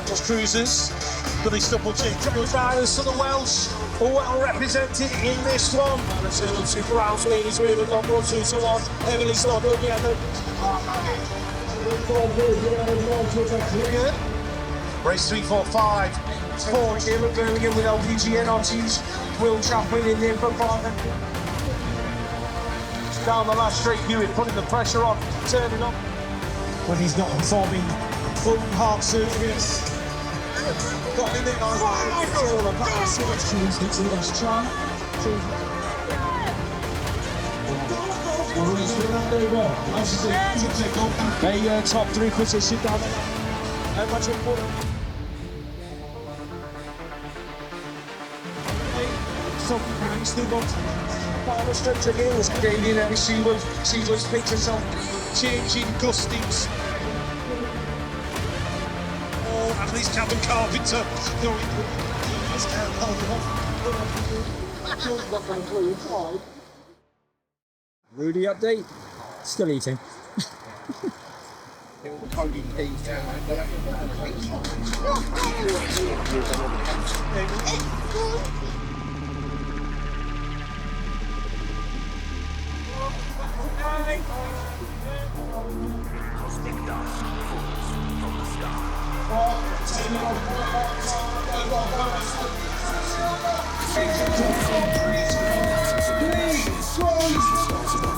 Just cruisers. Got his double G. Triple riders to the Welsh. Well represented in this one. And super house leaders with a number of 2 to 1. Heavily slot together. Race 3, 4, 5. It's 4 here at Birmingham with LPG NRTs. Will Chaplin in there for 5. Down the last straight, Hewitt putting the pressure on, turning up. When he's not performing full heart service. Got in it on all of that. A top 3 position down there. How much important? Still got final stretch again. Was getting in every seamless pictures of changing gustings. Oh, at least Captain Carpenter Rudy update. Still eating.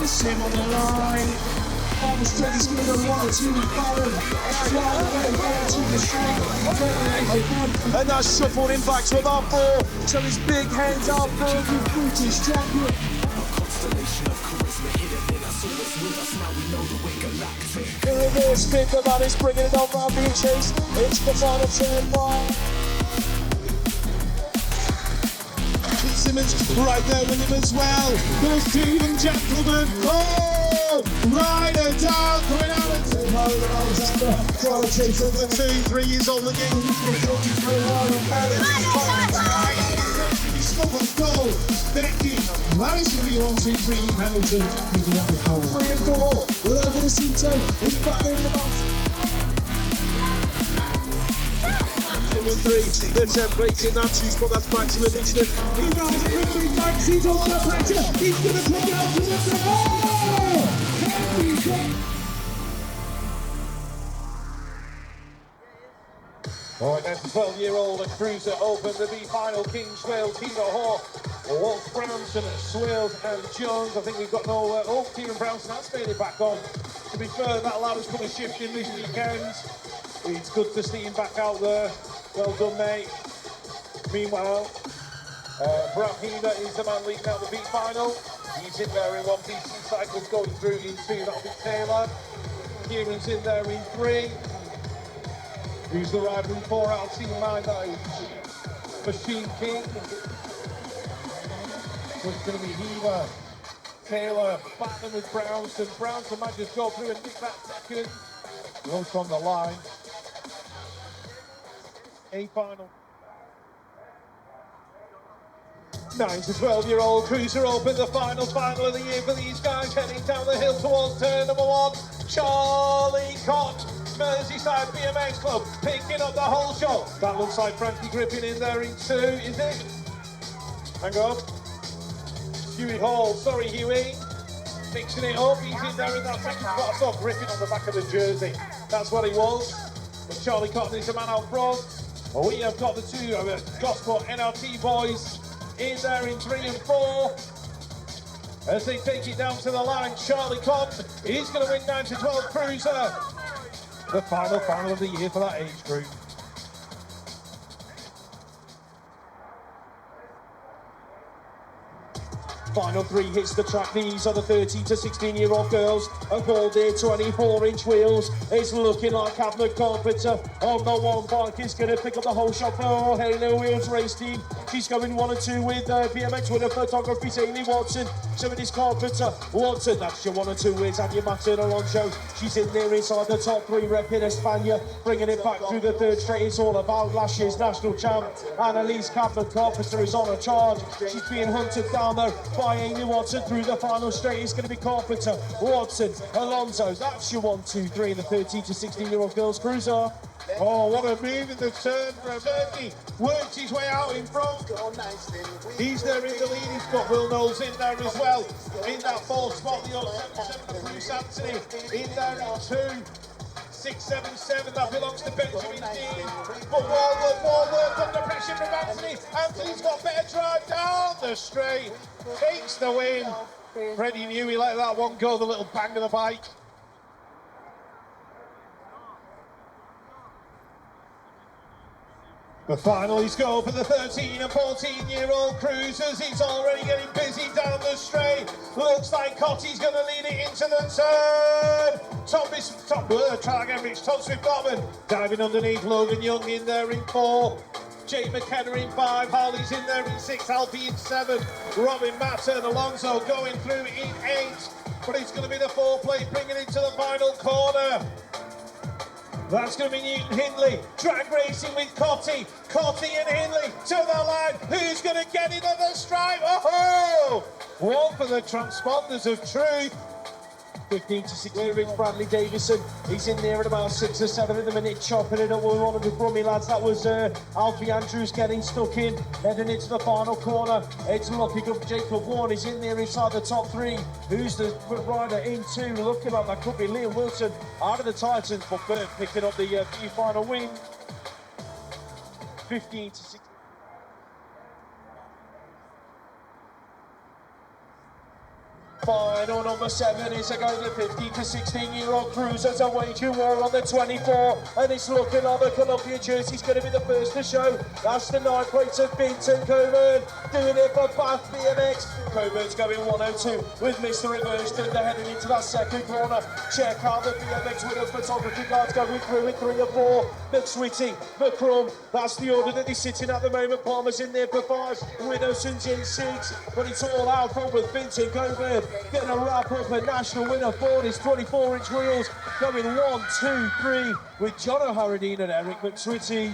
Sim on the line. Almost ready to go 1 or 2 and that's shuffled in back to about 4. So his big hands are firmly British champion. The reverse spin, the man is bringing it on round being chased. It's the final turn 5. Simmons right there with him as well. There's Stephen Gentleman. Oh! Rider down, coming out of the trying to chase over 2, 3 years old again. Scotland's goal. Natty. Managed to be 1, 2, 3. Hamilton picking up the pole. 3 and 4. We're over the Seto. He's back in the box. 2 and 3. They're templating that. She's got that maximum instant. He runs quickly. Max, he's on the pressure. He's going to take out to the All right, that's 12-year-old and Cruiser opened the B final. Kings Wales, Tino Hawk, Walt Brownson, Swales and Jones. I think we've got no. Oh, Kieran Brownson, that's made it back on. To be fair, that lad has put a shift in this weekend. It's good to see him back out there. Well done, mate. Meanwhile, Brahina is the man leading out the B final. He's in there in 1 piece. Cycles going through in 2. That'll be Taylor. Kieran's in there in 3. Who's the rider in 4 out of Team 9? That is Machine King. So it's going to be Heaver, Taylor, battling with Brownson. Brownson might just go through and nick that second. Goes from the line. A final. 9 to 12-year-old Cruiser open the final of the year for these guys, heading down the hill towards turn number 1. Charlie Cott, Merseyside BMX Club, picking up the whole show. That looks like Frankie Griffin in there in 2, is it? Hang on. Huey Hall, sorry Huey. Mixing it up, he's in there in that second spot. I saw Griffin on the back of the jersey. That's what he was. But Charlie Cotton is the man out front. We have got the 2 Gospel NRT boys in there in 3 and 4. As they take it down to the line, Charlie Cotton is going to win 9 to 12 Cruiser. The final of the year for that age group. Final 3 hits the track. These are the 13 to 16-year-old girls. A full day 24-inch wheels. It's looking like Captain Carpenter on the 1 bike is going to pick up the whole shot for Halo Wheels race team. She's going 1 and 2 with BMX winner photography Amy Watson. So it is Carpenter. Watson, that's your 1 and 2 with Anya Martin Alonso. She's in there inside the top 3 rep in España, bringing it back through the 3rd straight. It's all about last year's national champ. Annalise Captain Carpenter is on a charge. She's being hunted down there by Amy Watson through the final straight. It's going to be Carpenter, Watson, Alonso. That's your 1, 2, 3 in the 13 to 16-year-old girls Cruiser. Oh, what a move in the turn from Natty. Works his way out in front. He's there in the lead. He's got Will Knowles in there as well. In that fourth spot, the 077 Bruce Anthony. In there in 2.677. That belongs to Benjamin Dean. But more work under pressure from Anthony. Anthony's got better drive down the straight. Takes the win. Freddie knew he let that one go, the little bang of the bike. The finalists go for the 13 and 14-year-old cruisers. He's already getting busy down the straight. Looks like Cotty's going to lead it into the turn. Try again, Rich. Tom Swift-Botman diving underneath. Logan Young in there in 4. Jake McKenna in 5. Harley's in there in 6. Alfie in 7. Robin Matter and Alonso going through in 8. But it's going to be the 4 plate bringing it to the final corner. That's going to be Newton Hindley, drag racing with Cotty. Cotty and Hindley to the line. Who's going to get it at the stripe? Oh! One for the transponders of truth. 15 to 16, Rich Bradley Davison. He's in there at about 6 or 7 at the minute, chopping it up with one of the Brummy lads. That was Alfie Andrews getting stuck in, heading into the final corner. It's looking up. Jacob Warren is in there inside the top 3. Who's the rider in 2? Looking like that could be Liam Wilson out of the Titans, but Burt picking up the final win. 15 to 16. Final number 7 is going to 15 to 16-year-old cruisers are waging war on the 24, and it's looking like the Columbia jersey's going to be the first to show. That's the 9 plates of Vincent Coburn doing it for Bath BMX. Coburn's going 102 with Mr. Reverse Thunder heading into that second corner. Check out the BMX winner photography guards going through in 3 and 4. McSwitty, McCrum, that's the order that he's sitting at the moment. Palmer's in there for 5, Widdowson's in 6, but it's all out front with Vincent Coburn. Getting a wrap up a national winner for his 24-inch wheels, going 1, 2, 3 with John O'Haradine and Eric McSwitty.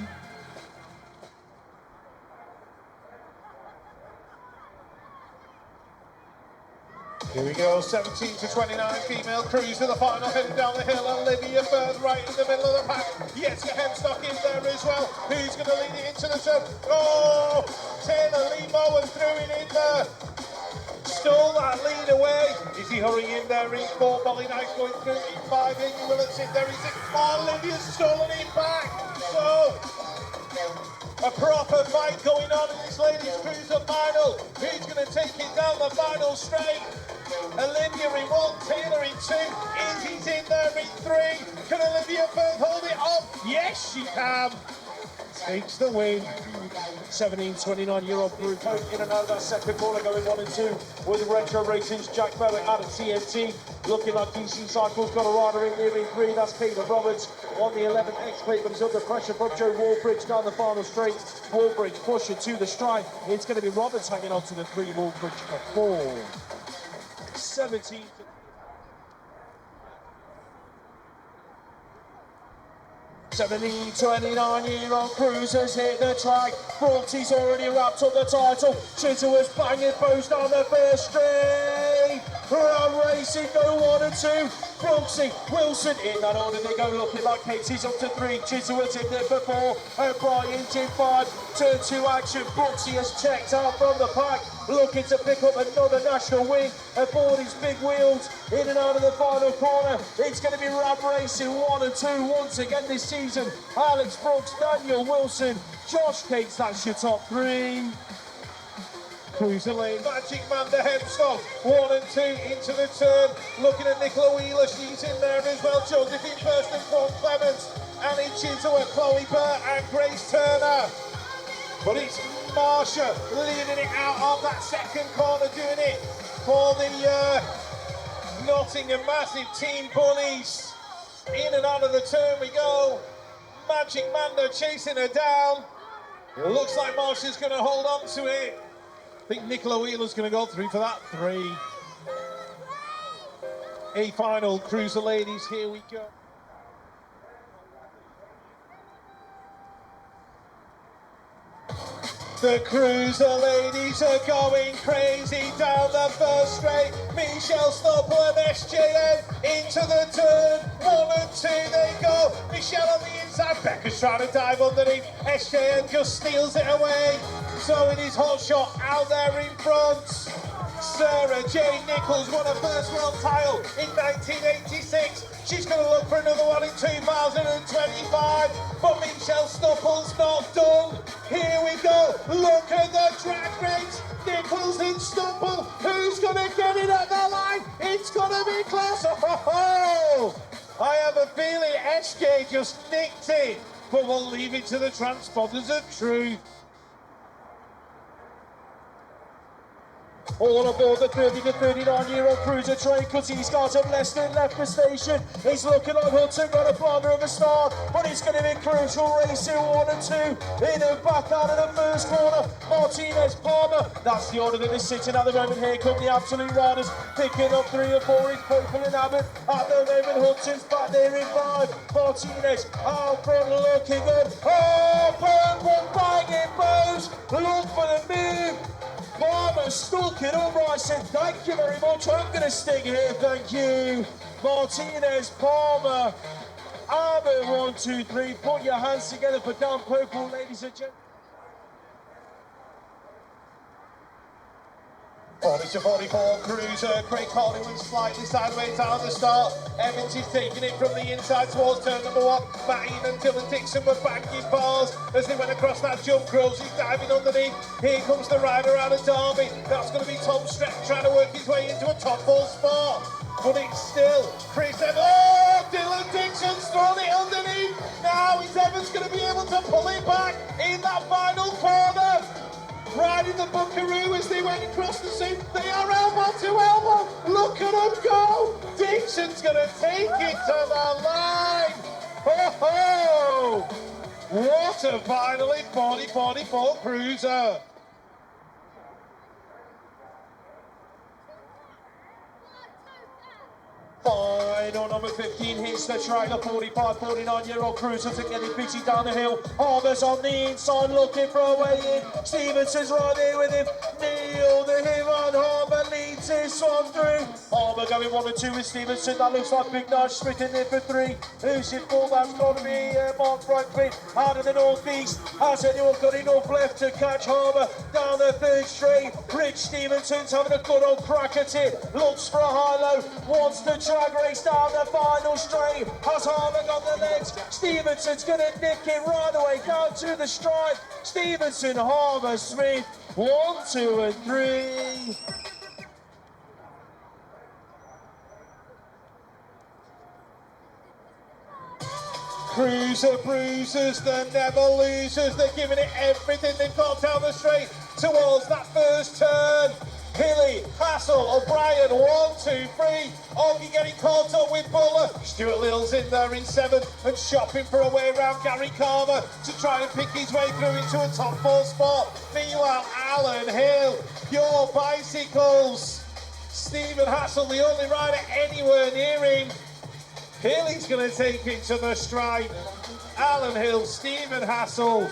Here we go, 17 to 29 female cruiser, the final heading down the hill. Olivia Firth right in the middle of the pack. Jessica Hemstock in there as well. Who's going to lead it into the turn? Oh, Taylor Lee Mowen threw it in there. Stole that lead away. Is he hurrying in there in 4? Molly Knight going through in 5. Amy Willets in there in 6. Olivia's stolen it back. So, a proper fight going on in this ladies' cruiser final. Who's going to take it down the final straight? Olivia in 1, Taylor in 2. Izzy's in there in 3. Can Olivia Firth hold it off? Yes, she can. Takes the win. 17, 29-year-old group in and out of that second corner, going 1 and 2 with Retro Racing's Jack Bowick out of TNT. Looking like DC Cycles got a rider in there in 3. That's Peter Roberts on the 11th X plate, but he's under pressure from Joe Wallbridge down the final straight. Wallbridge pushing to the stripe. It's going to be Roberts hanging on to the 3. Wallbridge for 4. 17. 29-year-old cruisers hit the track. Brooksy's already wrapped up the title. Chittleworth's banging post on the first straight. Round racing go 1 and 2. Brooksy, Wilson in that order they go, looking like Casey's up to 3. Chittleworth's in there for 4. O'Brien's in 5. Turn 2 action. Brooksy has checked out from the pack, looking to pick up another national win aboard his big wheels. In and out of the final corner, it's going to be Rab Racing 1 and 2 once again this season. Alex Brooks, Daniel Wilson, Josh Cates, that's your top 3. Cruiser lane, Magic Man to Hemstock, 1 and 2 into the turn. Looking at Nicola Wheeler, she's in there as well. Josephine First and Quan Clements, Annie Chisholm, Chloe Burr and Grace Turner. But it's Marsha leading it out of that second corner, doing it for the Nottingham Massive Team Bunnies. In and out of the turn we go. Magic Manda chasing her down. It looks like Marsha's going to hold on to it. I think Nicola Wheeler's going to go through for that 3. A final cruiser ladies, here we go. The cruiser ladies are going crazy down the first straight. Michelle Stoppel and SJM into the turn. 1 and 2 they go. Michelle on the inside. Becca's trying to dive underneath. SJM just steals it away. So it is hot shot out there in front. Sarah Jane Nichols won her first world title in 1986. She's going to look for another one in 2025. But Michelle Stoppel's not done. Here we go. Look at the drag race. Nichols and Stoppel. Who's going to get it at the line? It's going to be close. Oh, I have a feeling SK just nicked it. But we'll leave it to the transponders of truth. All aboard the 30 to 39-year-old cruiser train, because he's got him Leicester left the station. He's looking like Hudson got a blinder of a start, but it's going to be crucial racing 1 and 2. In the back out of the first corner, Martinez Palmer. That's the order that is sitting at the moment. Here come the Absolute Riders, picking up 3 or 4 is Popel and Abbott. At the moment, Hudson's back there in 5. Martinez out front looking good. Oh, Burnwood banging bows. Look for the move. Palmer stuck it up. I said, thank you very much. I'm going to stick here, thank you. Martinez, Palmer, Abbott, 1, 2, 3. Put your hands together for Dan Popel, ladies and gentlemen. 40 to 44 cruiser, Craig Collingwood slightly sideways down the start. Evans is taking it from the inside towards turn number 1. Matt Ian and Dylan Dixon were banging bars as they went across that jump. Crows is diving underneath. Here comes the rider out of Derby. That's going to be Tom Streck trying to work his way into a top 4 spot. But it's still Chris Evans. Oh, Dylan Dixon's thrown it underneath. Now is Evans going to be able to pull it back in that final corner? Riding the Buckaroo as they went across the seam. They are elbow to elbow. Look at them go. Dixon's going to take it to the line. Oh, what a final in 40-44 cruiser. Final number 15 hits the track. The 45-49-year-old cruiser to get it busy down the hill. Harbour's on the inside looking for a way in. Stevenson's right there with him. Neil the him on Harbour leads this one through. Harbour going 1 and 2 with Stevenson. That looks like Big Nudge Smith in there for 3. Who's in 4? That's got to be Mark Franklin out of the northeast. Has anyone got enough left to catch Harbour down the 3rd straight? Rich Stevenson's having a good old crack at it. Looks for a high-low. Wants to drag race down the final straight. Has Harbour got the legs? Stevenson's going to nick it right away down to the stripe. Stevenson, Harbour, Smith. 1, 2 and 3. Cruiser bruisers, they're never losers. They're giving it everything they've got down the straight towards that first turn. Hilly, Hassel, O'Brien, 1, 2, 3. Oggy getting caught up with Buller. Stuart Little's in there in 7 and shopping for a way around Gary Carver to try and pick his way through into a top 4 spot. Meanwhile, Alan Hill, Pure Bicycles. Stephen Hassel, the only rider anywhere near him. Hilly's going to take it to the stripe. Alan Hill, Stephen Hassel,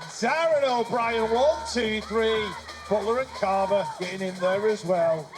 Darren O'Brien, 1, 2, 3. Butler and Carver getting in there as well.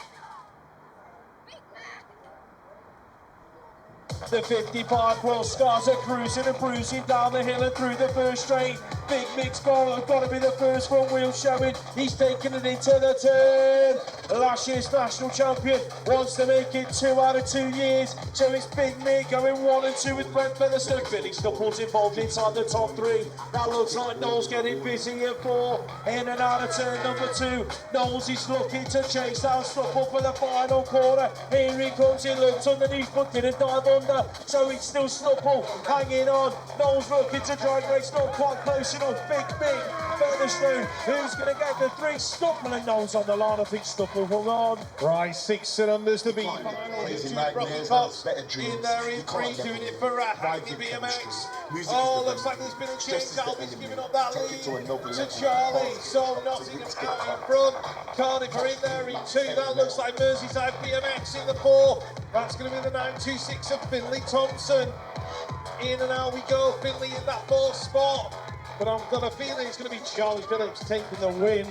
The 55 World Scars are cruising and bruising down the hill and through the first straight. Big Mick's got to be the first front wheel showing. He's taking it into the turn. Last year's national champion wants to make it 2 out of 2 years. So it's Big Mick going 1 and 2 with Brent Featherstone. Billy Stupple's involved inside the top 3. That looks like Knowles getting busy at 4. In and out of turn number 2. Knowles is looking to chase down Stupple for the final corner. Here he comes. He looks underneath but didn't dive under. So it's still Stupple hanging on. Knowles looking to drive race, not quite close enough. Big Featherstone, who's going to get the 3? Stupple and Knowles on the line. I think Stupple hung on. Right, 6 cylinders to be final. Rocky Cops in there in 3, doing it for Natty BMX. Oh, looks like there's been a change. Alby's giving up that lead to Charlie. So Nottingham out in front. Cardiff are in there in 2. That looks like Merseyside BMX in the 4. That's going to be the 926 of Finley Thompson. In and out we go. Finley in that 4th spot. but I've got a feeling it's going to be Charlie Phillips taking the win.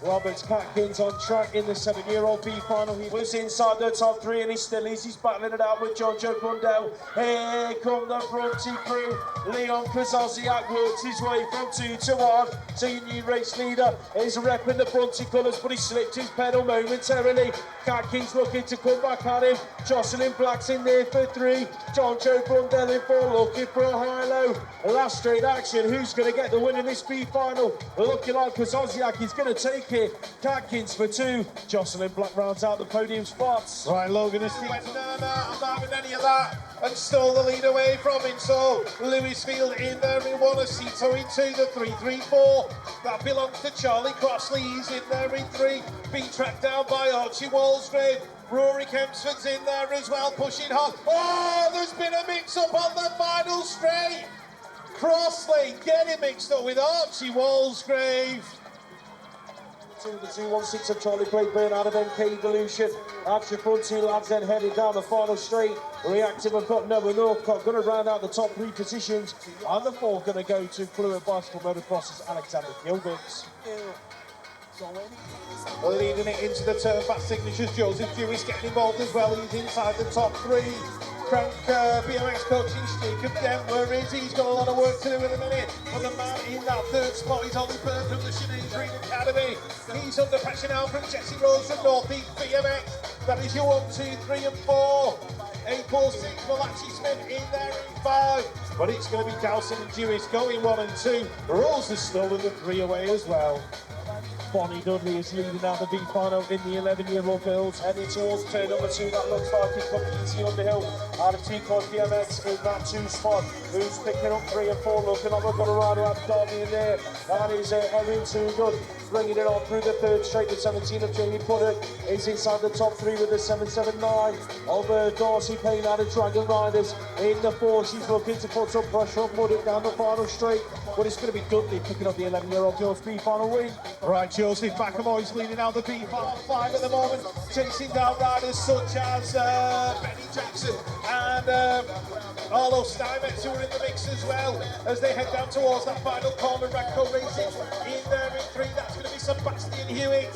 Roberts Catkins on track in the 7-year-old B final. He was inside the top 3 and he still is. He's battling it out with John Joe Brundell. Here come the fronty crew. Leon Krasosiak works his way from 2 to 1. So your new race leader is repping the fronty colours, but he slipped his pedal momentarily. Catkins looking to come back at him. Jocelyn Black's in there for 3. John Joe Brundell in 4, looking for a high-low. Last straight action. Who's going to get the win in this B final? Looking like Krasosiak is going to take it. Catkins for 2. Jocelyn Black rounds out the podium spots. Right, Logan is no, I'm not having any of that, and stole the lead away from him. So Lewisfield in there in 1, Acito in 2, the 3-3-4. That belongs to Charlie Crossley. He's in there in 3, being tracked down by Archie Walsgrave. Rory Kempsford's in there as well, pushing hard. Oh, there's been a mix-up on the final straight. Crossley getting mixed up with Archie Walsgrave. The 2-1-6 of Charlie Blakeburn out of MK Evolution. After front 2 lads then headed down the final straight. Reactive have got Noah Northcott, going to round out the top 3 positions. And the 4 going to go to Fluid Bicycle Motocross's Alexander Gilberts. Leading it into the turn back signatures, Joseph Dewe's getting involved as well. He's inside the top 3. Crank BMX coaching Jacob Dent, where is he? He's got a lot of work to do in a minute. But the man in that 3rd spot is Ollie Byrne from the Sinead Green Academy. He's under pressure now from Jesse Rose from North East BMX. That is your 1, 2, 3 and 4. 8, 4, 6, Malachi Smith in there in 5. But it's going to be Dowson and Dewis going 1 and 2. Rose has stolen the 3 away as well. Bonnie Dudley is leading out the B final in the 11-year-old girls. Heading towards turn number 2, that looks like it could be easy underhill. Out of T-Code BMX in that 2 spot. Who's picking up 3 and 4? Looking like we've got a rider out Derby in there. That is Erin Toogood. Bringing it on through the 3rd straight. The 17 of Jamie Puddock is inside the top 3 with the 779 of Darcy Payne out of Dragon Riders. In the 4, she's looking to put some pressure on Puddock down the final straight. But it's going to be Dudley picking up the 11-year-old girls B final win. Right, Joseph McAvoy's leading out the B final 5 at the moment, chasing down riders such as Benny Jackson and Arlo Steinmetz, who are in the mix as well, as they head down towards that final corner. Radco Racing in there in 3. That's going to be Sebastian Hewitt.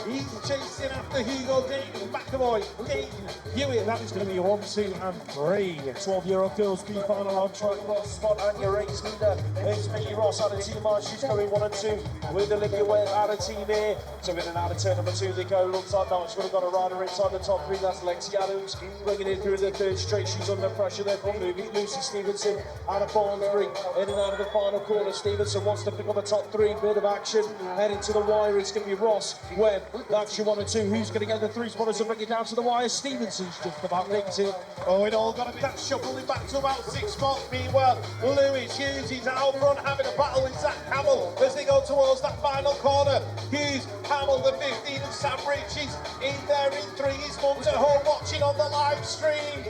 He's chasing after Hugo Dayton, McAvoy, Dayton, Hewitt. That is going to be 1, 2 and 3. 12-year-old girls B final on track. Last spot and your race leader is Mickey Ross out of Team March. She's going 1 and 2 with Olivia Webb out of Team A. So in and out of turn number 2 they go. Looks like now she's going to got a rider inside the top 3. That's Lexi Adams bringing it through the 3rd straight. She's under pressure there from Lucy Stevenson out of Barn 3. In and out of the final corner. Stevenson wants to pick up a top 3. Bit of action heading to the wire. It's going to be Ross, Webb. That's your 1 and 2. Who's going to get the 3 spotters and bring it down to the wire? Stevenson's just about linked it. Oh, it all got to be that shuffling back to about 6 spots. Meanwhile, Lewis Hughes is out front having a battle with Zach Hamill as they go towards that final corner. Hughes, Hamill, the 15, and Sam Richards in there in 3. His mum's at home watching on the live stream.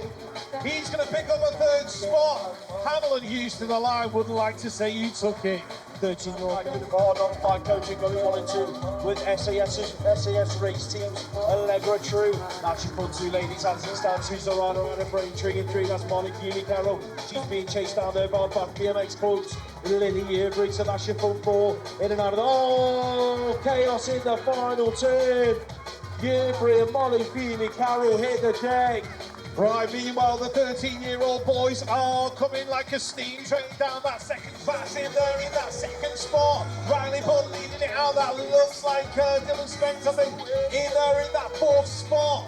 He's going to pick up a 3rd spot. Hamill and Hughes to the line. Would like to say you took it. 13-year-old with hard on 5 coaching going 1 and 2 with SAS race teams. Allegra True. That's your front 2 ladies as it stands. Who's the rider on a Braintree in 3? That's Molly Keely Carroll. She's being chased down there by back BMX clubs. Lily Earbridge, so that's your front 4. In and out of the... Oh, chaos in the final turn. Earbridge and Molly Keely Carroll hit the deck. Right, meanwhile, the 13-year-old boys are coming like a steam train down that 2nd pass in there in that 2nd spot. Riley Bull leading it out. That looks like Dylan Spence, I think, in there in that 4th spot.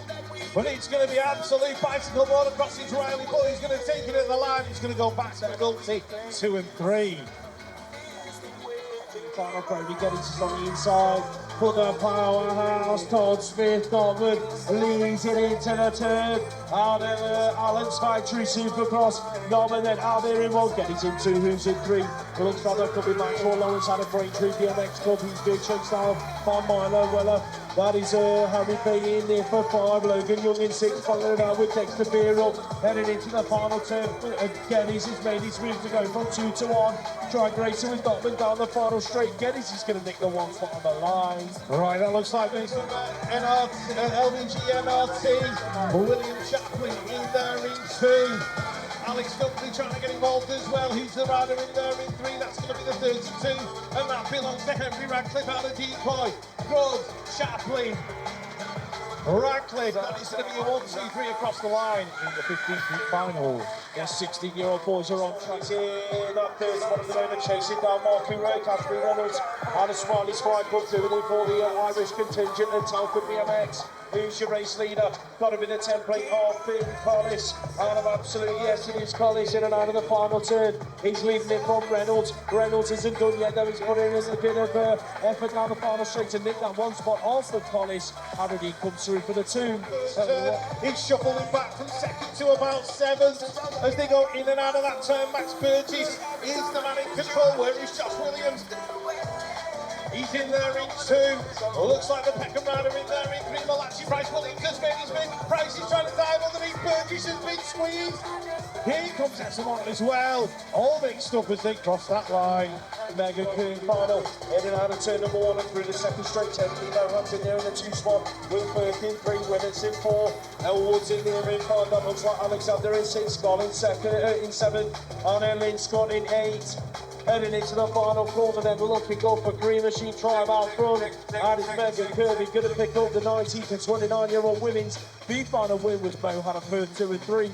But it's going to be absolute bicycle border crossing to Riley Bull. He's going to take it at the line. He's going to go back to McNulty, 2 and 3. Final Brody getting on the inside for the powerhouse. Todd Smith, Norman leads it into the turn. Out of Allen's Factory Supercross. Norman then out there in 1. Getting in 2. Who's in 3? It looks like there could be Maxwell Lawrence out of Braintree BMX Club. He's being chased down by Milo Weller. That is Harry Bay in there for 5. Logan Young in 6. Following it out with Dexter Beerall. Heading into the final turn. Geddes has made his move to go from 2 to 1. Drag Racer with Dotman down the final straight. Geddes is going to nick the 1 spot on the line. Right, that looks like this. LVG NRT. William Chaplin in there in 2. Alex Guthrie trying to get involved as well. Who's the rider in there in 3? That's going to be the 32. And that belongs to Henry Radcliffe out of decoy. Good, Chaplin. Radcliffe, that is going to be a 1, 2, 3 across the line in the 15th final. The 16-year-old boys are on track in that first one of the moment, chasing down Marky Ray, Catherine Reynolds, and a Smiley Squad Club doing it for the Irish contingent and Telford BMX. Who's your race leader? Got to be the template of Finn Collis. Out of absolute yes, it is Collis in and out of the final turn. He's leaving it from Reynolds. Reynolds isn't done yet, though. He's put in a bit of effort down the final straight to nick that one spot off of Collis. How did he come through for the 2? He's shuffling back from 2nd to about 7th as they go in and out of that turn. Max Burgess is the man in control. Where is Josh Williams? He's in there in 2. Looks like the Peckham rider in there in 3. Malachi Price will Inca's made his bid. Price is trying to dive underneath. Burgess has been squeezed. Here comes Esselmont as well. All mixed up as they cross that line. Mega King final. In and out of turn number 1 and through the second straight 10. Nino runs in there in the 2 spot. Will Burke in 3. Winners in 4. Elwood's in there in 5. That looks like Alexander in 6. Scott in 7. And then Lynn Scott in 8. Heading into the final corner, then looking go for Green Machine Tribe out front. And it's Megan Kirby going to pick up the 19 to 29-year-old women's. The final win was Mo had a first 2 and 3.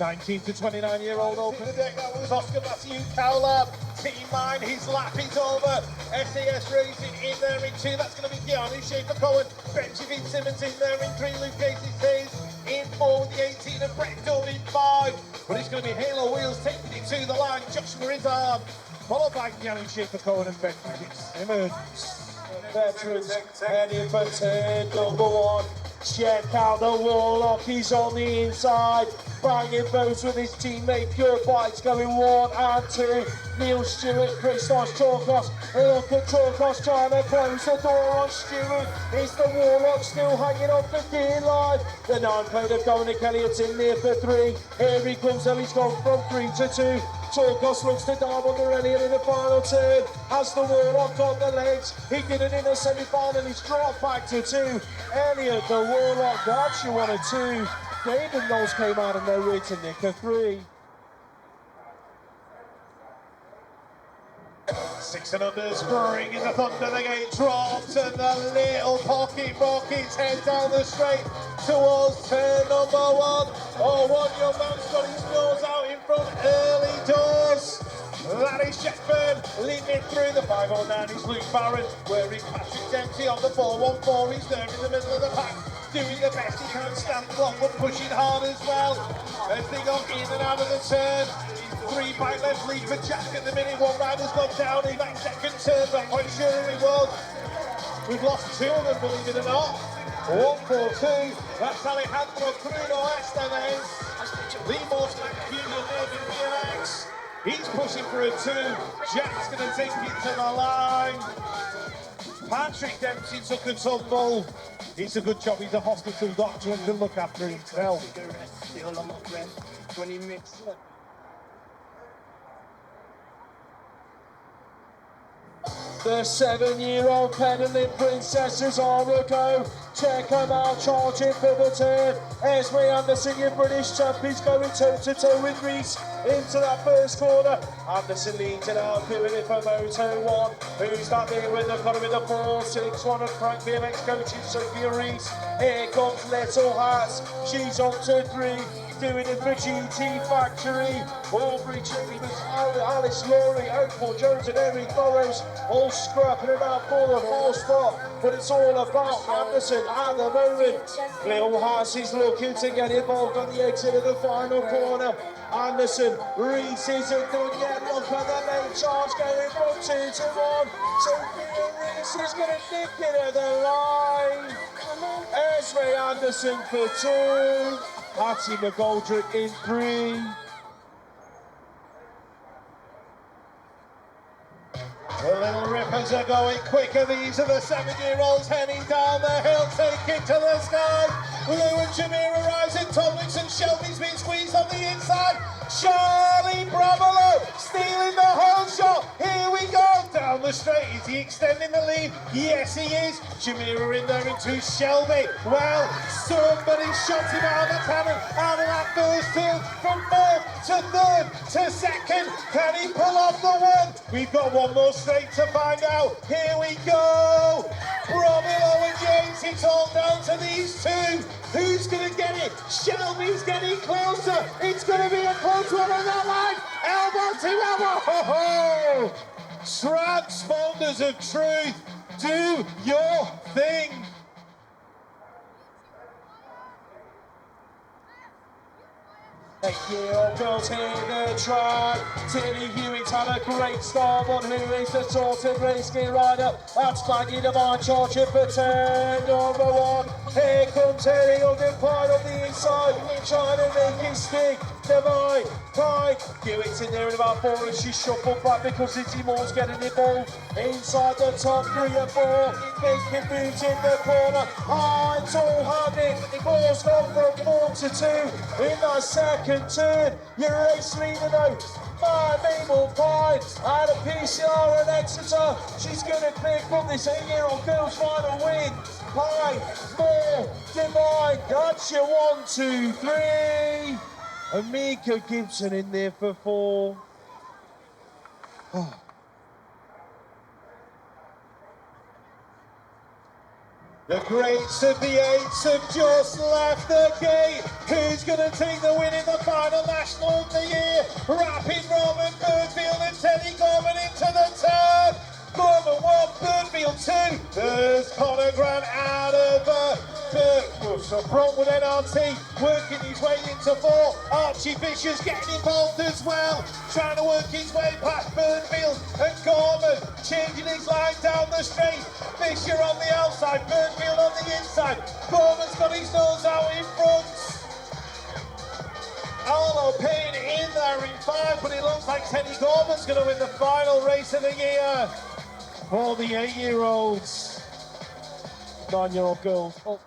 19 to 29-year-old open the deck. That was Oscar Matthew Cowlab. Team 9, his lap is over. SAS Racing in there in 2. That's going to be Keanu Schaefer-Cohen. Benjamin Simmons in there in 3. Luke Casey stays in 4 with the 18 and Brett Dunn in 5. But it's going to be Halo Wheels taking it to the line. Joshua Izzard, followed by Keanu Schaefer-Cohen and Benjamin Simmons. Veterans heading for turn number 1. Check out the Warlock, he's on the inside. Banging boats with his teammate, Pure Bikes going 1 and 2. Neil Stewart, Christos Torkos. Look at Torkos trying to close the door on Stewart. It's the Warlock still hanging off the gear line. The 9-plate of Dominic Elliott's in there for 3. Here he comes, though he's gone from 3 to 2. Torkos looks to dive under Elliott in the final turn. Has the Warlock on the legs. He did it in the semi-final and he's dropped back to 2. Elliott, the Warlock, that's your 1 and 2. David Knowles came out of nowhere to nick a 3. 6 and unders, bringing the thunder, the gate drops, and the little pocket rockets head down the straight towards turn number 1. Oh, one young man's got his nose out in front early doors. That is Shepard leading through the 509 is Luke Barron, wearing Patrick Dempsey on the 414. He's there in the middle of the pack, doing the best he can, stand block, but pushing hard as well. As they go in and out of the turn. 3 bike left lead for Jack at the minute. 1 rider's gone down in that second turn, but I'm quite sure who it was. We've lost 2 of them, believe it or not. 142, that's Alejandro Bruno Esteves, the most accused name in BMX. He's pushing for a 2. Jack's going to take it to the line. Patrick Dempsey took a tumble. It's a good job, he's a hospital doctor and can look after himself. The 7-year-old pedaling princesses on the go. Check them out, charging for the turn. Esme Anderson, your British champ, is going toe-to-toe with Reese into that first corner. Anderson leads it out, doing it for Moto 1. Who's that there with the corner with the 4-6-1 of Frank BMX coaching Sophia Reese. Here comes Little Hats, she's on to 3. Doing it for GT Factory. Aubrey Chambers, Alice Laurie, Opal Jones and Eric Burrows all scrapping it out for the 4th spot. But it's all about Anderson at the moment. Little Haas is looking to get involved on the exit of the final corner. Anderson, Reese isn't done yet. Look at the late charge going from 2 to 1. Sophia Reese is going to nick it at the line. Esme Anderson for 2. Hattie McGoldrick in 3. The little rippers are going quicker. These are the 7-year-olds heading down the hill, taking to the sky. Lou and Jamira rising. Tomlinson, Shelby's been squeezed on the inside. Charlie Bravolo stealing the whole shot. Here we go. Down the straight. Is he extending the lead? Yes, he is. Jamira in there into Shelby. Well, somebody shot him out of the cannon. Out of that first turn from 4th to third, to second. Can he pull off the one? We've got one more straight to find out. Here we go. Bromilo and Yates, it's all down to these two. Who's going to get it? Shelby's getting closer. It's going to be a close one on that line. Elbow to elbow. Ho, ho. Transponders of truth, do your thing. Eight-year-old girls hit the track. Tilly Hewitt's had a great start, but who is the sorted race gear rider? That's Maggie Devine charging for 10, number 1. Here comes Tilly on the part of the inside, trying to make it stick. Devine, tight. Hewitt's in there in about 4 and she's shuffled back because Izzy Moore's getting involved. Inside the top 3 and 4, making moves in the corner. High, tall, handed. Moore's gone from 4 to 2 in that second turn. Your race leader though, my Mabel Pine out of PCR and Exeter. She's going to pick up this 8-year-old girl's final win. Pine, Moore, Divine, that's your 1, 2, 3. Amika Gibson in there for 4. The greats of the eights have just left the gate. Who's going to take the win in the final national of the year? Rapid Roman Birdfield and Teddy Gorman into the turn. Gorman 1, Birdfield 2. There's Conor Grant out of Brontwood NRT, working his way into 4. Archie Fisher's getting involved as well, trying to work his way past Birdfield and Gorman, changing his line down the straight. Fisher on the outside, Birdfield on the inside. Gorman's got his nose out in front. Arlo Payne in there in 5, but it looks like Teddy Gorman's going to win the final race of the year for the 8-year-olds. 9-year-old girls. Oh.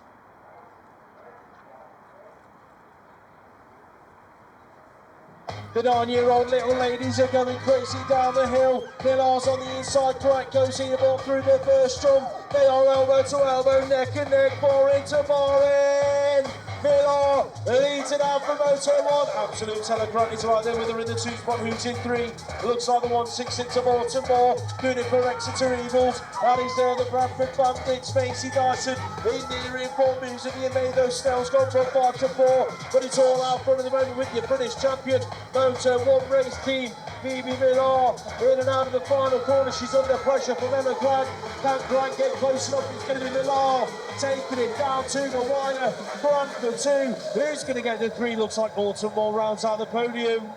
The 9-year-old little ladies are going crazy down the hill. Millar's on the inside, Bright goes here ball through the first jump. They are elbow to elbow, neck and neck, bar into bar in. Millar leads it out for Moto 1. Absolute Telegraph is right there with her in the 2 spot, who's in 3. Looks like the 1-6 of Baltimore. Doing it for Exeter Eagles. That is there, the Bradford Bandits. Facey Dyson in there in 4 moves of the Amado. Snell's gone from 5 to 4. But it's all out front at the moment with your British champion. Moto 1 race team. Phoebe Millar in and out of the final corner. She's under pressure from Emma Grant. Can Grant get close enough? It's going to be Millar taking it down to the wire. Grant for 2. Who's going to get the 3? Looks like Baltimore rounds out the podium.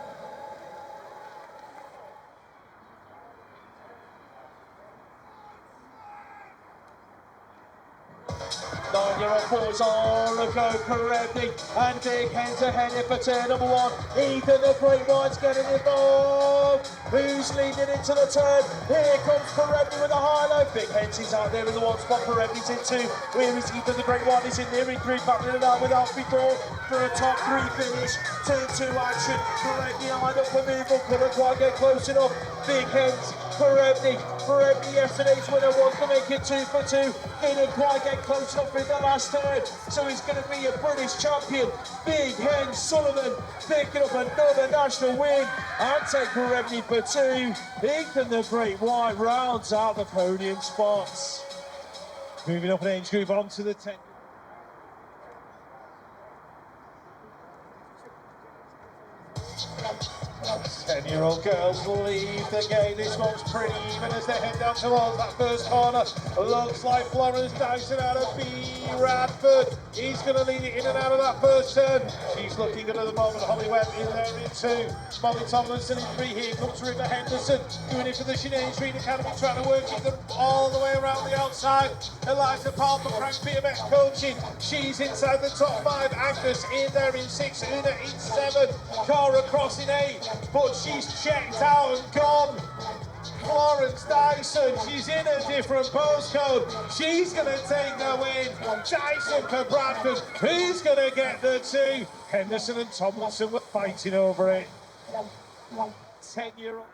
Nine-year-old boys on the go, Karevi and Big Hens ahead for turn number 1. Ethan the Great White's getting involved. Who's leading into the turn? Here comes Karevi with a high low. Big Hens is out there in the 1 spot. Karevi's in 2. Where is Ethan the Great White? Is in there in 3, battling it out with Alfie Thorpe for a top 3 finish. Turn 2 action. Karevi lined up for Mabel. Couldn't quite get close enough. Big Hens. Karevi yesterday's winner wants to make it 2 for 2. Didn't quite get close enough in the last turn, so he's going to be a British champion. Big Hen Sullivan picking up another national win and take Karevi for 2. Ethan the Great White rounds out the podium spots. Moving up an age group onto the 10. Ten-year-old girls will leave the gate. This one's pretty even as they head down towards that first corner. Looks like Florence Dyson out of B. Radford. He's going to lead it in and out of that first turn. She's looking good at the moment. Holly Webb in there in 2. Molly Tomlinson in 3. Here comes River Henderson doing it for the Sinead Street Academy, trying to work them all the way around the outside. Eliza Palmer, Frank BMX coaching. She's inside the top 5. Agnes in there in 6. Una in 7. Cara Cross in 8. But she's checked out and gone. Florence Dyson, she's in a different postcode. She's going to take the win. Dyson for Bradford. Who's going to get the 2? Henderson and Tomlinson were fighting over it. 10-year-old.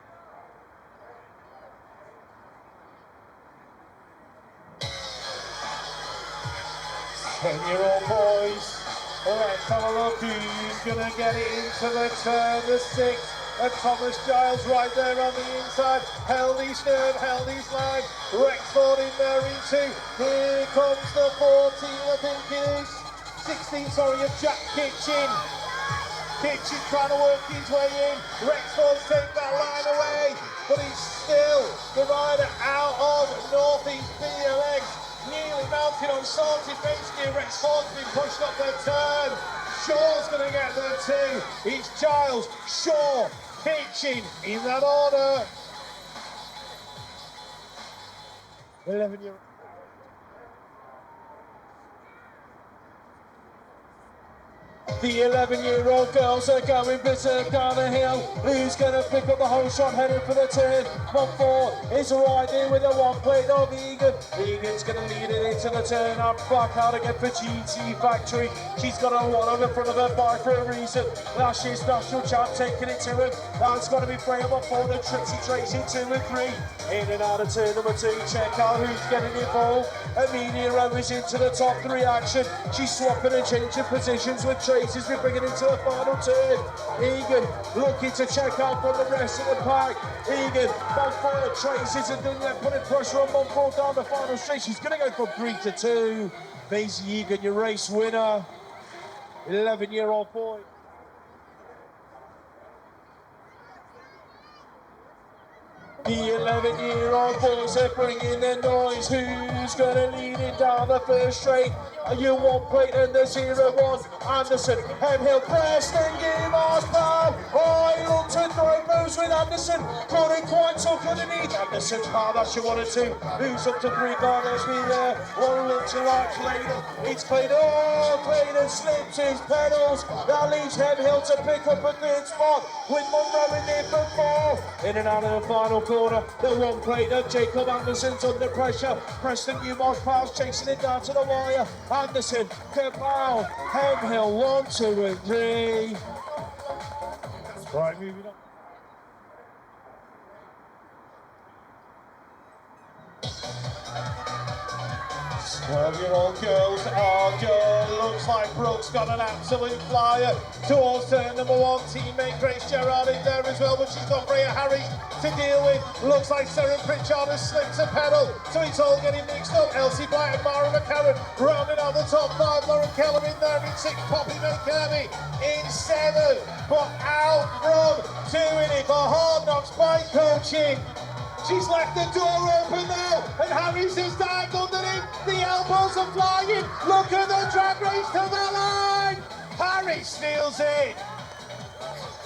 Ten-year-old boys Let's have a look who's going to get it into the turn, the 6. And Thomas Giles right there on the inside. Held his nerve, held his line. Rexford in there in 2. Here comes the 14, I think it is. 16, sorry, of Jack Kitchen. Kitchen trying to work his way in. Rexford's taking that line away. But he's still the rider out of Northeast BMX. Nearly mounted on sorted base gear. Rexford's been pushed up the turn. Shaw's going to get there too. It's Giles, Shaw, Kitchen in that order. 11-year-old. The 11-year-old girls are going berserk down the hill. Who's going to pick up the whole shot heading for the turn? 1-4 is right there with a 1 plate of Egan. Egan's going to lead it into the turn and back out again for GT Factory. She's got a 1 on the front of her bike for a reason. Last year's national champ taking it to him. That's got to be Freya 1-4 and Trixie Tracy 2 and 3. In and out of turn number 2. Check out who's getting involved. Amelia Rowe is into the top 3 action. She's swapping and changing positions with Tracy's been bringing into the final turn. Egan looking to check out from the rest of the pack. Egan, 1-4, Tracy's and done yet, putting pressure on 1-4 down the final straight. She's going to go from 3 to 2. Maisie Egan, your race winner. 11-year-old boy. The 11-year-old boys are bringing the noise. Who's going to lead it down the first straight? You 1 plate and the 0-1. Anderson, Hemhill, Preston, give us power. Oh, he looked to throw moves with Anderson. Couldn't quite tuck underneath. Anderson, that's your 1 and 2. Who's up to 3 corners? One look to right, Clayton. It's Clayton. Oh, Clayton slips his pedals. That leaves Hemhill to pick up a 3rd spot with Monroe in there for 4. In and out of the final corner, the 1 plate of Jacob Anderson's under pressure. Preston Newmarsh Powell's chasing it down to the wire. Anderson, Cabal, Hemhill, 1, 2 and 3. Right, moving on. 12-year-old girls, our girl looks like Brooks got an absolute flyer towards turn number 1. Teammate Grace Gerrard in there as well, but she's got Freya Harris to deal with. Looks like Sarah Pritchard has slipped a pedal, so it's all getting mixed up. Elsie Blight and Mara McCarran rounding out the top 5. Lauren Keller in there in 6. Poppy McKirby in 7. But out from doing it for Hard Knocks Bike Coaching. She's left the door open now, and Harris is dived underneath. The elbows are flying. Look at the drag race to the line. Harris steals it.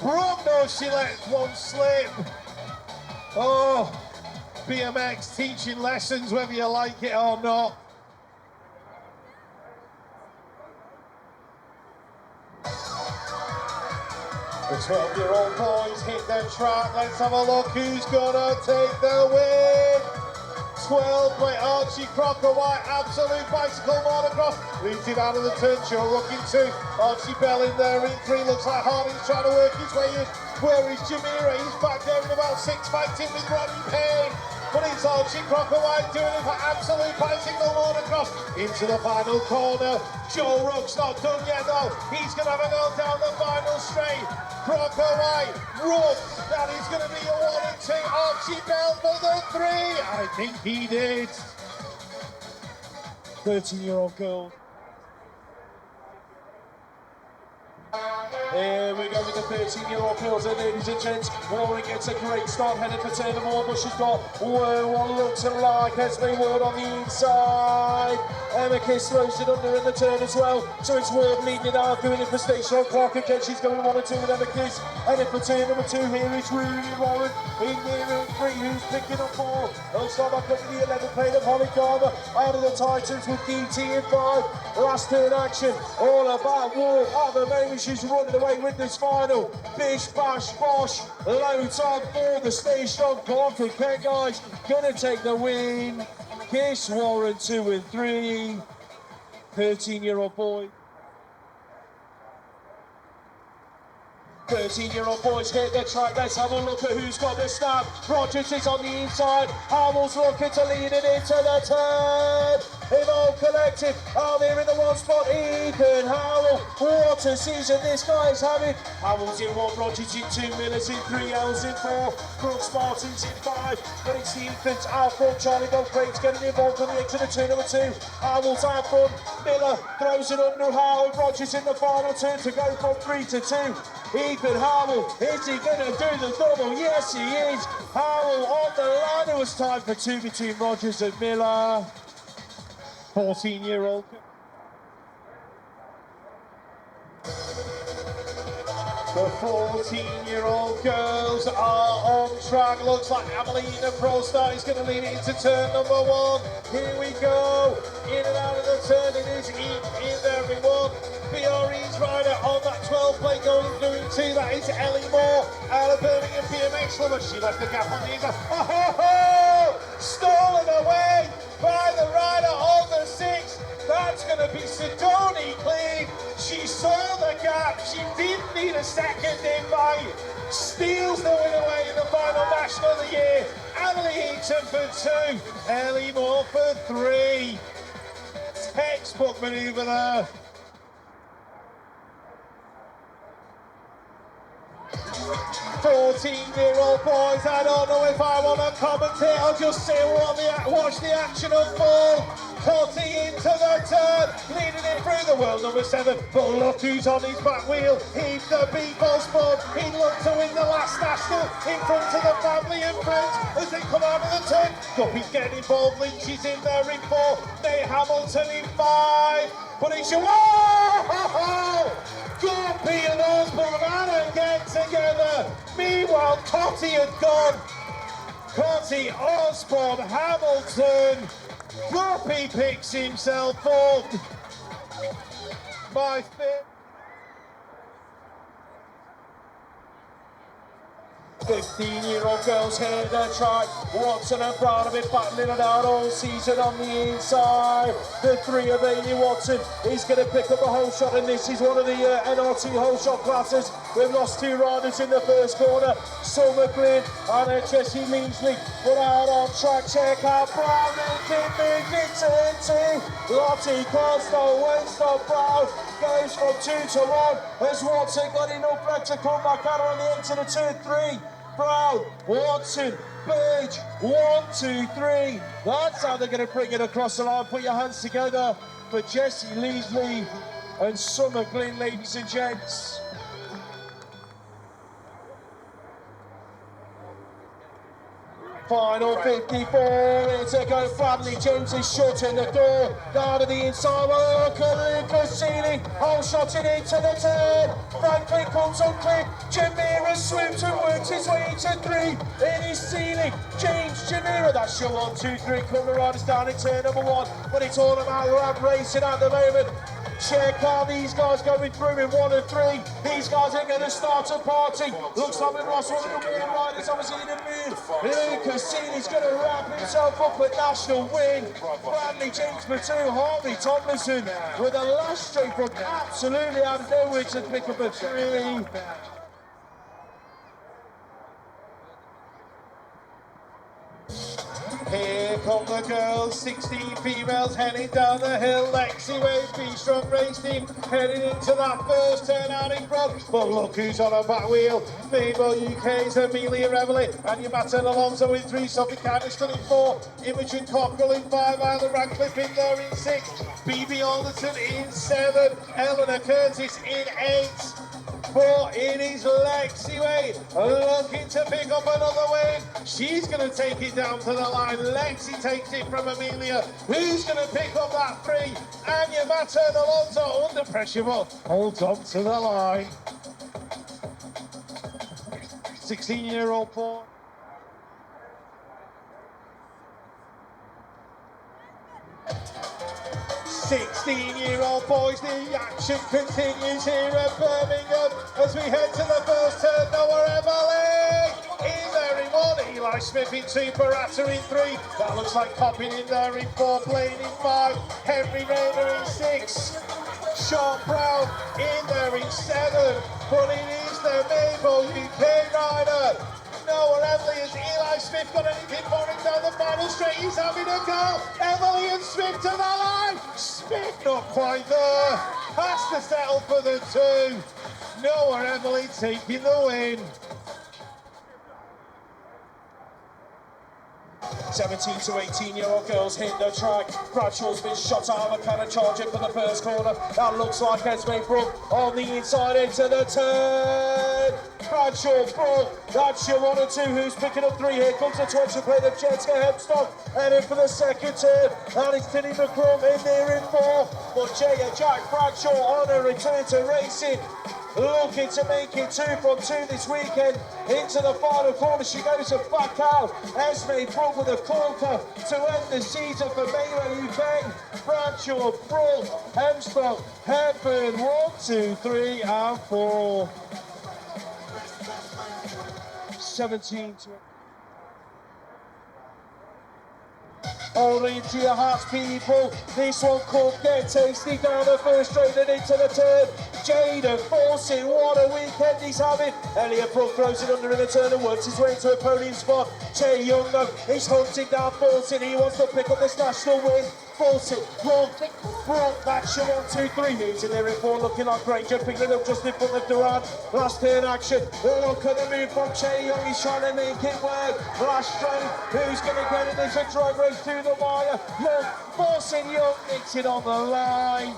Brooke knows she let one slip. Oh, BMX teaching lessons whether you like it or not. The 12-year-old boys hit the track. Let's have a look who's gonna take the win. 12 by Archie Crocker White, absolute bicycle motocross. Leads it out of the turn, Joe Rooking 2. Archie Bell in there in 3. Looks like Harding's trying to work his way in. Where is Jamira? He's back there in about 6, fighting with Ronnie Payne. But it's Archie Crocker White doing it for absolute bicycle motocross. Into the final corner. Joe Rook's not done yet though. He's going to have a go down the final straight. Crocker White, Rook, that is going to be a 1 and 2. Archie Bell for the 3. I think he did. 13-year-old girl. Here we go with the 13-year-old girls, and ladies and gents. Warren gets a great start headed for turn number 1, but she's got what looks like Esme Ward on the inside. Emma Kiss throws it under in the turn as well. So it's Ward leading it out, doing it for Station Clark again. She's going 1 and 2 with Emma Kiss. And then for turn number 2, here is Rudy Warren in there in 3, who's picking up 4. They'll start back up with the 11 plate of Holly Garver out of the Titans with DT in 5. Last turn action, all about Ward. Other maybe she's running away with this final. Bish, bash, bosh, loads on for the Stay Strong Clark again, guys. Gonna take the win. Kiss Warren 2 and 3. 13-year-old boy. 13-year-old boys hit the track. Let's have a look at who's got the snap. Rogers is on the inside. Hamill's looking to lead it into the turn. Evolve Collective out there in the one spot. Ethan Howell, what a season this guy is having. Howell's in one, Rogers in two, Miller's in three, L's in four, Brooks Martin's in five, but it's the infants out front. Charlie Craig's getting involved on the exit of turn number two. Howell's out front, Miller throws it under Howell, Rogers in the final turn to go from 3 to 2. Ethan Howell, is he going to do the double? Yes, he is. Howell on the line. It was time for two between Rogers and Miller. 14-year-old. The 14-year-old girls are on track. Looks like Amelina Prostad is going to lead it into turn number one. Here we go. In and out of the turn. It is in everyone. BRE's rider on that 12 plate going through into that is Ellie Moore out of Birmingham BMX Club. She left the gap on the inside. Oh, ho, ho! Stolen away by the rider on the 6. That's going to be Sedoni Cleave. She saw the gap. She didn't need a second invite. Steals the win away in the final national of the year. Emily Eaton for 2. Ellie Moore for 3. Textbook manoeuvre there. 14-year-old boys, I don't know if I want to commentate, I'll just say watch the action unfold. Cutting into the turn, leading it through the world number 7, but look who's on his back wheel. He's the Beatball Spud. He looked to win the last national in front of the family and friends as they come out of the turn. Guppy's getting involved, Lynch is in there in 4, Nate Hamilton in 5, but it's whoa! Guppy and Osborne and get together. Meanwhile, Cotty had gone. Cotty, Osborne, Hamilton. Guppy picks himself up. My fifth. 15-year-old girls here to try. Watson and Brown have been battling it out all season on the inside. The 3 of Amy Watson is going to pick up a hole shot, and this is one of the NRT hole shot classes. We've lost 2 riders in the first corner. Summer Glynn and Jessie Measley. We're out on track. Check out Brown and Kim moves into 2. Lottie Costa, Winston Brown goes from 2 to 1. As Watson got enough breath to come back out on the exit of turn 3. Brown, Watson, Burge, 1, 2, 3. That's how they're going to bring it across the line. Put your hands together for Jessie Leasley and Summer Glynn, ladies and gents. Final 54, it's a go. Bradley James is shutting the door down to the inside. Look at Lucas Sealing, hole shotting into the turn. Franklin comes on clip. Jamira swoops and works his way into 3. It is Sealing, James, Jamira. That's your 1, 2, 3. Come the riders down in turn number 1, but it's all about lab racing at the moment. Check out these guys going through in 1 and 3. These guys are going to start a party. Looks like we've lost one of the main riders. Obviously in the mood. Lucas Sealy's going to wrap himself up a national win. Bradley James for 2. Harvey Tomlinson with a last straight from absolutely out of nowhere to pick up a 3. Here come the girls, 16 females heading down the hill. Lexi Wade, B-Strong race team heading into that first turn out in front. But look who's on her back wheel. Mabel UK's Amelia Reveley and Yamata Alonso in 3. Sophie Caniston in 4. Imogen Cockrell in 5. Isla Radcliffe in there in 6. BB Alderton in 7. Eleanor Curtis in 8. But it is Lexi Wade looking to pick up another win. She's going to take it down to the line. Lexi takes it from Amelia. Who's going to pick up that 3? Anya Mata and Alonso under pressure, but holds on to the line. 16-year-old boy. 16-year-old boys, the action continues here at Birmingham as we head to the first turn. Noah Everly in there in 1, Eli Smith in 2, Barata in 3. That looks like Coppin in there in 4, Blaine in 5, Henry Rayner in 6, Sean Brown in there in 7. But it is the Mabel UK rider, Noah Emily. Has Eli Smith got anything for him down the final straight? He's having a go. Emily and Smith to the line. Smith not quite there. Has to settle for the 2. Noah Emily taking the win. 17 to 18-year-old girls hit the track. Bradshaw's been shot out of a cannon, charging for the first corner. That looks like Esme Brook on the inside into the turn. Bradshaw, Brook, that's your 1 and 2 who's picking up 3. Here comes the 20 play of Jessica Hempstock, heading for the second turn. That is Tilly McCrum in there in 4. But Jack Bradshaw on a return to racing. Looking to make it 2 from 2 this weekend. Into the final corner she goes and back out. Esme Brook with a corker to end the season for Mayweather UK. Bradshaw, Brook, Hempstock, Hepburn, 1, 2, 3 and 4. 17 to... Hold into your hearts, people. This one could get tasty down the first straight and into the turn. Jaden Fawcett, what a weekend he's having. Elliot Brook throws it under in the turn and works his way into a podium spot. Jay Young, though, he's hunting down Fawcett. He wants to pick up this national win. Fawcett, Brook, that's your 1, 2, 3. Who's in there in 4, looking like Granger, picking it up just in front of Durant. Last turn action. Look at the move from Jay Young. He's trying to make it work. Last straight. Who's going to get it? There's a drag race to the wire. Look, Fawcett Young nicks it on the line.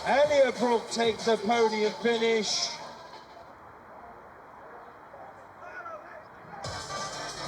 Elliot Brook takes the podium finish.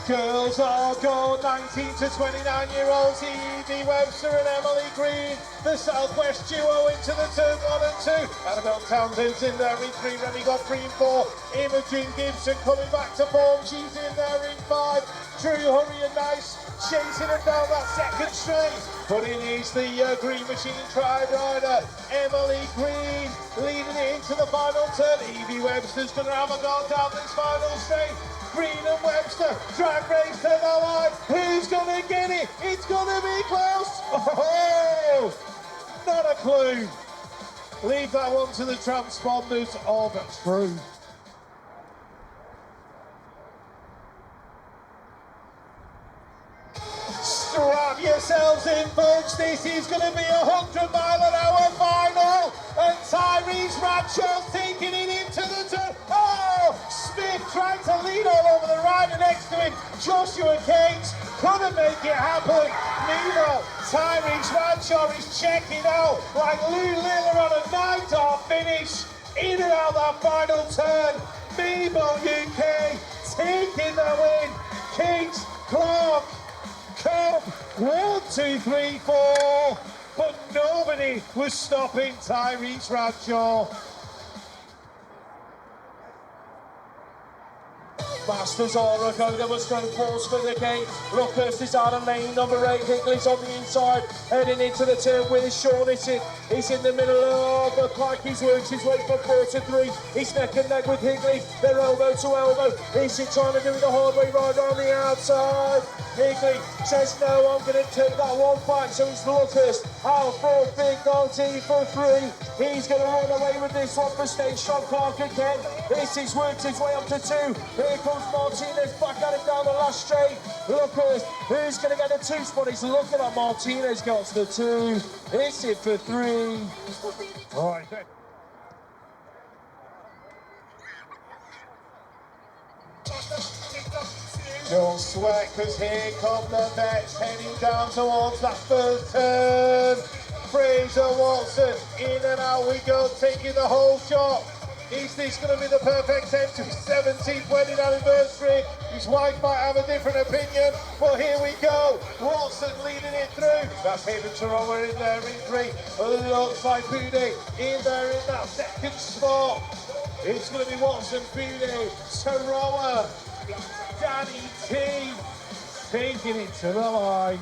Girls are gold, 19 to 29-year-olds, Evie Webster and Emily Green. The Southwest duo into the turn 1 and 2. Annabelle Townsend's in there in 3, Remy Godfrey in 4. Imogen Gibson coming back to form, she's in there in 5. Drew Hurry and Nice chasing him down that second straight. But it is the Green Machine Tribe rider, Emily Green, leading it into the final turn. Evie Webster's going to have a go down this final straight. Green and Webster, drag race to the line. Who's going to get it? It's going to be close. Oh, not a clue. Leave that one to the transponders of truth. Strap yourselves in, folks. This is going to be a 100-mile-an-hour final. And Tyrese Radshaw's taking it into the turn. Oh, Smith trying to lead all over the rider next to him. Joshua Cates couldn't make it happen. Meanwhile, Tyrese Bradshaw is checking out like Lou Liller on a night-off finish. In and out that final turn. Mebo UK taking the win. Cates, Clark, Cobb, 1, 2, 3, 4. But nobody was stopping Tyrese Bradshaw. Masters Oracle, there was no pause for the gate. Lucas is out of lane, number 8, Higley's on the inside, heading into the turn with Sean. He's in the middle of the pike, he's worked his way from 4 to 3. He's neck and neck with Higley, they're elbow to elbow. He's trying to do it the hard way right on the outside. Higley says, no, I'm going to take that one back, so it's Lucas out for a big goatee for 3. He's going to run away with this one for State Sean Clark again. This is worked his way up to 2. Here comes Martinez back at him down the last straight. Lucas, who's going to get the 2 spot? He's looking at Martinez, got the 2. It's it for 3. All right, then. Don't sweat, because here come the Mets heading down towards that first turn. Fraser Watson, in and out we go, taking the whole shot. Is this going to be the perfect end to his 17th wedding anniversary? His wife might have a different opinion, but here we go. Watson leading it through. That's Hayden Tarawa in there in 3. Looks like Bude in there in that second spot. It's going to be Watson, Bude, Tarawa, Danny T, taking it to the line.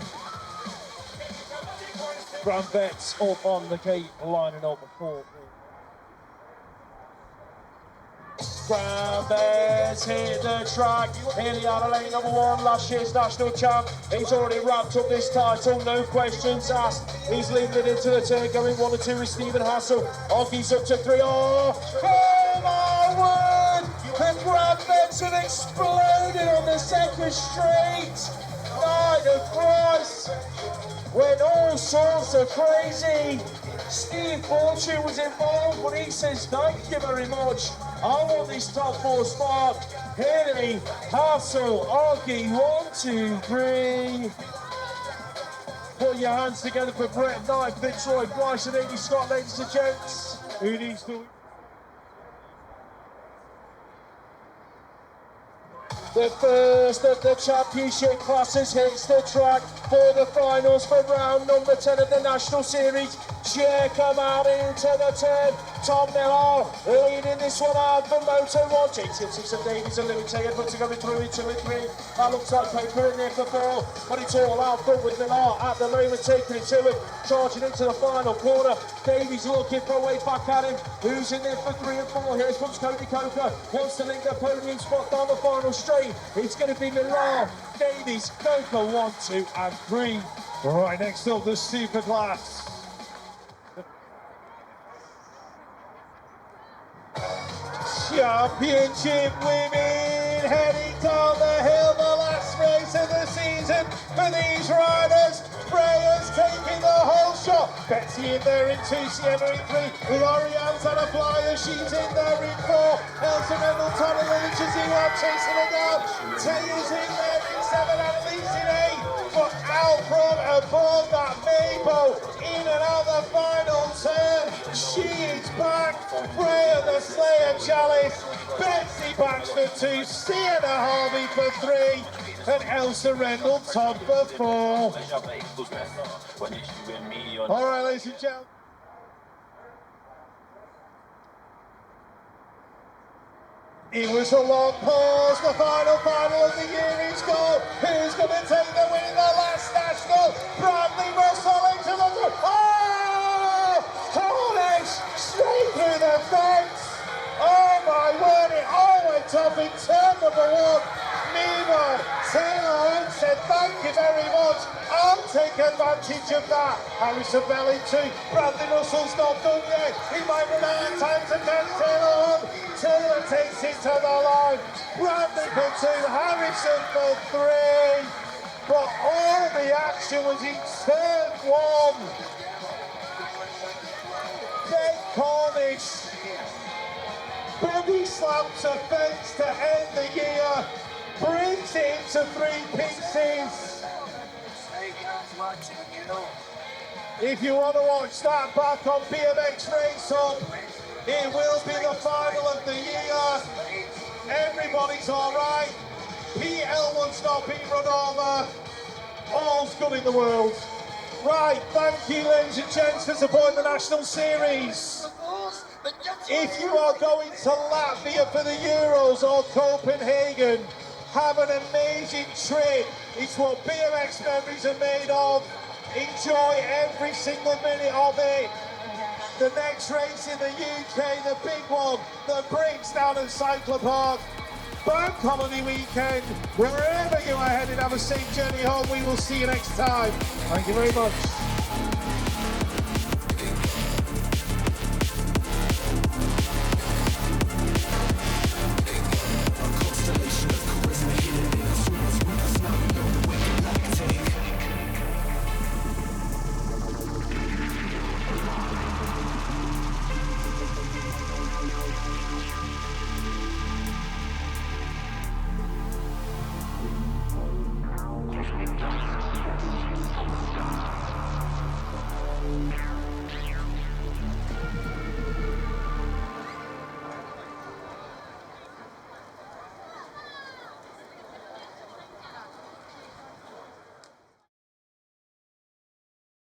Grand Vets up on the gate, lining up before. Grand Vets hit the track, in the outer lane, number 1, last year's national champ. He's already wrapped up this title, no questions asked. He's leading it into the turn, going 1 and 2 with Stephen Hassel. Off he's up to 3. Oh my word! The Grand Vets Momentum exploded on the second straight night of Christ, when all sorts of crazy. Steve Fortune was involved, but he says thank you very much. I want this top four spot. Haley, Hassel, Argy, 1, 2, 3. Put your hands together for Brett Knight, Fitzroy, Bryce and Amy Scott, ladies and gents. Who needs to... The first of the championship classes hits the track for the finals for round number 10 of the National Series. Check them out into the turn. Tom Miller leading this one out for Moto 1. James Simpson and Davies and Limitated put together through in 2 and 3. That looks like paper in there for 4, but it's all out front with Miller at the moment taking it to him, charging into the final corner. Davies looking for a way back at him. Who's in there for 3 and 4? Here comes Cody Coker. Wants to link the podium spot down the final straight. It's going to be Miller, Davies, Coker, 1, 2 and 3. Right, next up, the Superclass. Championship women heading down the hill, the last race of the season for these riders. Freya's taking the whole shot. Betsy in there in 2, Sienna in 3. L'Oreal's on a flyer, she's in there in 4. Elsa Middleton and Lily Chizzy chasing her down. Taylor's in there in 7, Annalise in 8. But out front above that Mabo, in and out the final turn. She is back. Freya the Slayer Chalice. Betsy backs for 2. Sienna Harvey for 3. And Elsa Rendell Todd for 4. All right, ladies and gentlemen. It was a long pause, the final of the year is gone. Who's going to take the win in the last national? Bradley Russell into the... Oh! Cornish straight through the fence. Oh my word, it all went off in turn number 1. Meanwhile, Taylor said thank you very much. I'll take advantage of that. Harrison Bell in 2. Bradley Russell's not done yet. He might run out of time to get Taylor on. Taylor takes it to the line. Bradley for 2, Harrison for 3. But all the action was in turn 1. Then Cornish body slams a fence to end the year. Brings it into 3 pieces. If you want to watch that back on BMX Race Up, it will be the final of the year. Everybody's all right. PL1's not being run over. All's good in the world. Right, thank you, ladies and gents, for supporting the National Series. If you are going to Latvia for the Euros or Copenhagen, have an amazing trip. It's what BMX memories are made of. Enjoy every single minute of it. The next race in the UK, the big one, the Bricks down at Cycler Park. Bank holiday weekend. Wherever you are headed, have a safe journey home. We will see you next time. Thank you very much.